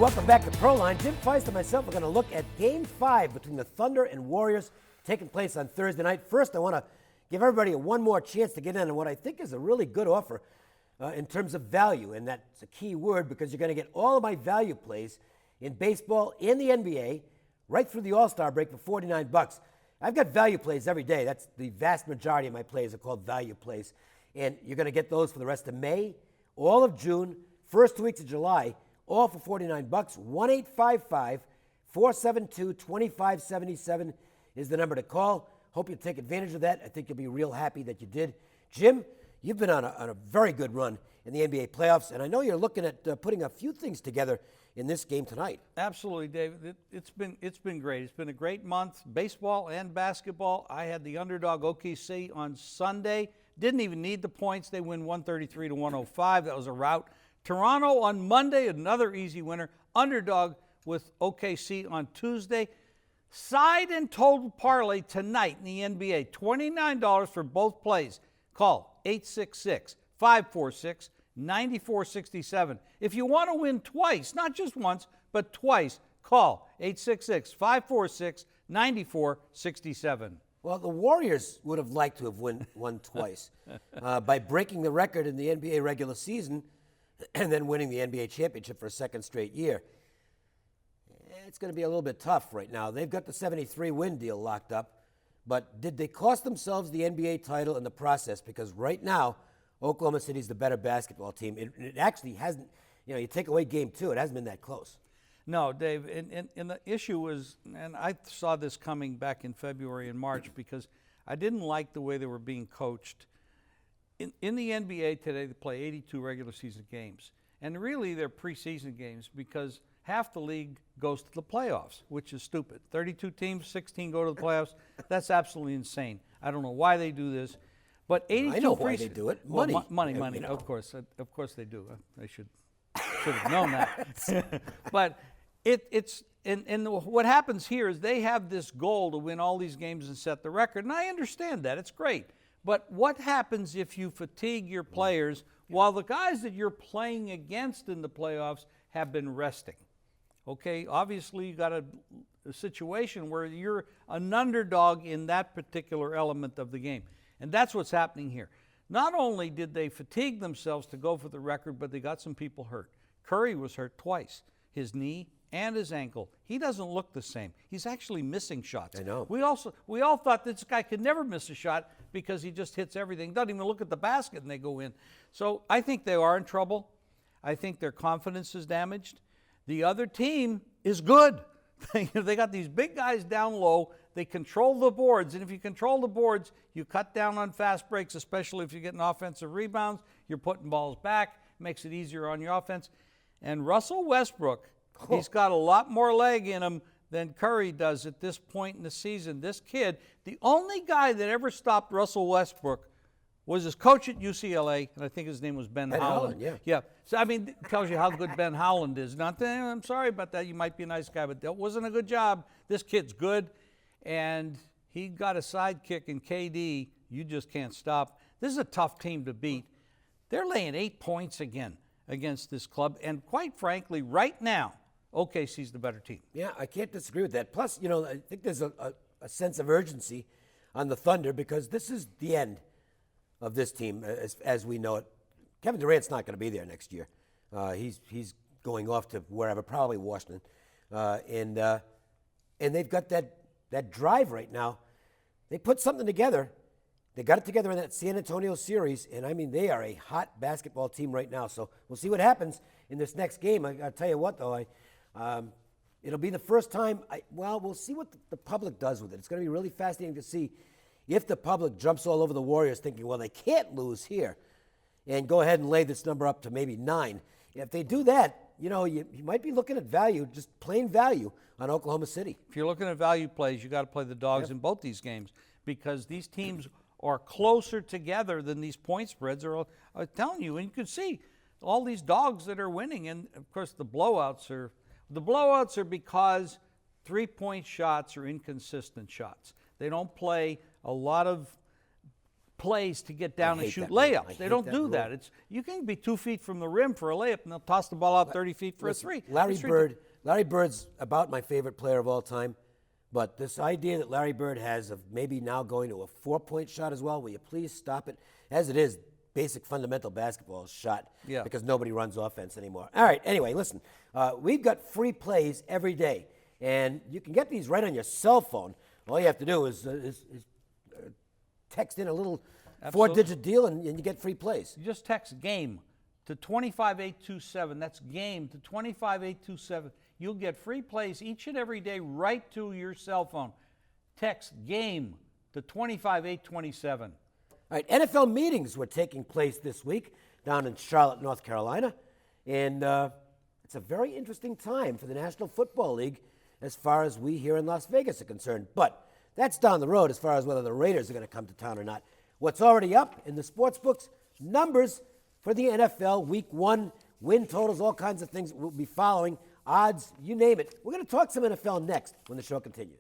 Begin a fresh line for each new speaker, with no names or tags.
Welcome back to Proline. Jim Feist and myself are going to look at Game 5 between the Thunder and Warriors taking place on Thursday night. First, I want to give everybody one more chance to get in on what I think is a really good offer in terms of value. And that's a key word because you're going to get all of my value plays in baseball and the NBA right through the All-Star break for $49. I've got value plays every day. That's the vast majority of my plays are called value plays. And you're going to get those for the rest of May, all of June, first 2 weeks of July, all for $49. 1-855-472-2577 is the number to call. Hope you take advantage of that. I think you'll be real happy that you did. Jim, you've been on a very good run in the NBA playoffs, and I know you're looking at putting a few things together in this game tonight.
Absolutely, David. It's been great. It's been a great month, baseball and basketball. I had the underdog OKC on Sunday. Didn't even need the points. They win 133-105. That was a rout. Toronto on Monday, another easy winner. Underdog with OKC on Tuesday. Side and total parlay tonight in the NBA. $29 for both plays. Call 866-546-9467. If you want to win twice, not just once, but twice, call 866-546-9467.
Well, the Warriors would have liked to have won twice by breaking the record in the NBA regular season and then winning the NBA championship for a second straight year. It's going to be a little bit tough right now. They've got the 73-win deal locked up, but did they cost themselves the NBA title in the process? Because right now, Oklahoma City's the better basketball team. It actually hasn't, you take away game 2, it hasn't been that close.
No, Dave, and the issue was, and I saw this coming back in February and March because I didn't like the way they were being coached. In the NBA today, they play 82 regular season games. And really, they're preseason games because half the league goes to the playoffs, which is stupid. 32 teams, 16 go to the playoffs. That's absolutely insane. I don't know why they do this. But 82
I know why they do it. Money.
Well, money. Of course they do. I should have known that. But it's what happens here is they have this goal to win all these games and set the record. And I understand that. It's great. But what happens if you fatigue your players while the guys that you're playing against in the playoffs have been resting? Okay, obviously you got a situation where you're an underdog in that particular element of the game. And that's what's happening here. Not only did they fatigue themselves to go for the record, but they got some people hurt. Curry was hurt twice, his knee and his ankle. He doesn't look the same. He's actually missing shots.
I know.
We all thought this guy could never miss a shot because he just hits everything. Doesn't even look at the basket and they go in. So I think they are in trouble. I think their confidence is damaged. The other team is good. They got these big guys down low. They control the boards. And if you control the boards, you cut down on fast breaks, especially if you're getting offensive rebounds. You're putting balls back. Makes it easier on your offense. And Russell Westbrook, he's got a lot more leg in him than Curry does at this point in the season. This kid, the only guy that ever stopped Russell Westbrook was his coach at UCLA, and I think his name was Ben Howland. Yeah. So, it tells you how good Ben Howland is. I'm sorry about that. You might be a nice guy, but that wasn't a good job. This kid's good, and he got a sidekick in KD. You just can't stop. This is a tough team to beat. They're laying 8 points again against this club, and quite frankly, right now, OKC's the better team.
Yeah, I can't disagree with that. Plus, I think there's a sense of urgency on the Thunder because this is the end of this team as we know it. Kevin Durant's not going to be there next year. He's going off to wherever, probably Washington. And they've got that drive right now. They put something together. They got it together in that San Antonio series, and they are a hot basketball team right now. So we'll see what happens in this next game. I'll tell you what, though, it'll be the first time. We'll see what the public does with it. It's going to be really fascinating to see if the public jumps all over the Warriors thinking, well, they can't lose here, and go ahead and lay this number up to maybe 9. If they do that, you might be looking at value, just plain value on Oklahoma City.
If you're looking at value plays, you got to play the dogs in both these games because these teams are closer together than these point spreads are telling you. And you can see all these dogs that are winning. And, of course, the blowouts are because three-point shots are inconsistent shots. They don't play a lot of plays to get down and
hate
shoot
that rule. I
layups. They
hate
don't
that
do
rule.
that. You can be 2 feet from the rim for a layup, and they'll toss the ball out 30 feet for
Listen,
a three.
Larry
It's
Bird. Larry Bird's about my favorite player of all time. But this idea that Larry Bird has of maybe now going to a 4-point shot as well, will you please stop it? As it is, basic fundamental basketball shot
Yeah.
because nobody runs offense anymore. All right, anyway, listen. We've got free plays every day, and you can get these right on your cell phone. All you have to do is text in a little
Absolutely.
4-digit deal, and you get free plays.
You just text GAME to 25827. That's GAME to 25827. You'll get free plays each and every day right to your cell phone. Text GAME to 25827.
All right, NFL meetings were taking place this week down in Charlotte, North Carolina. And it's a very interesting time for the National Football League as far as we here in Las Vegas are concerned. But that's down the road as far as whether the Raiders are going to come to town or not. What's already up in the sports books, numbers for the NFL Week 1, win totals, all kinds of things we'll be following, odds, you name it. We're going to talk some NFL next when the show continues.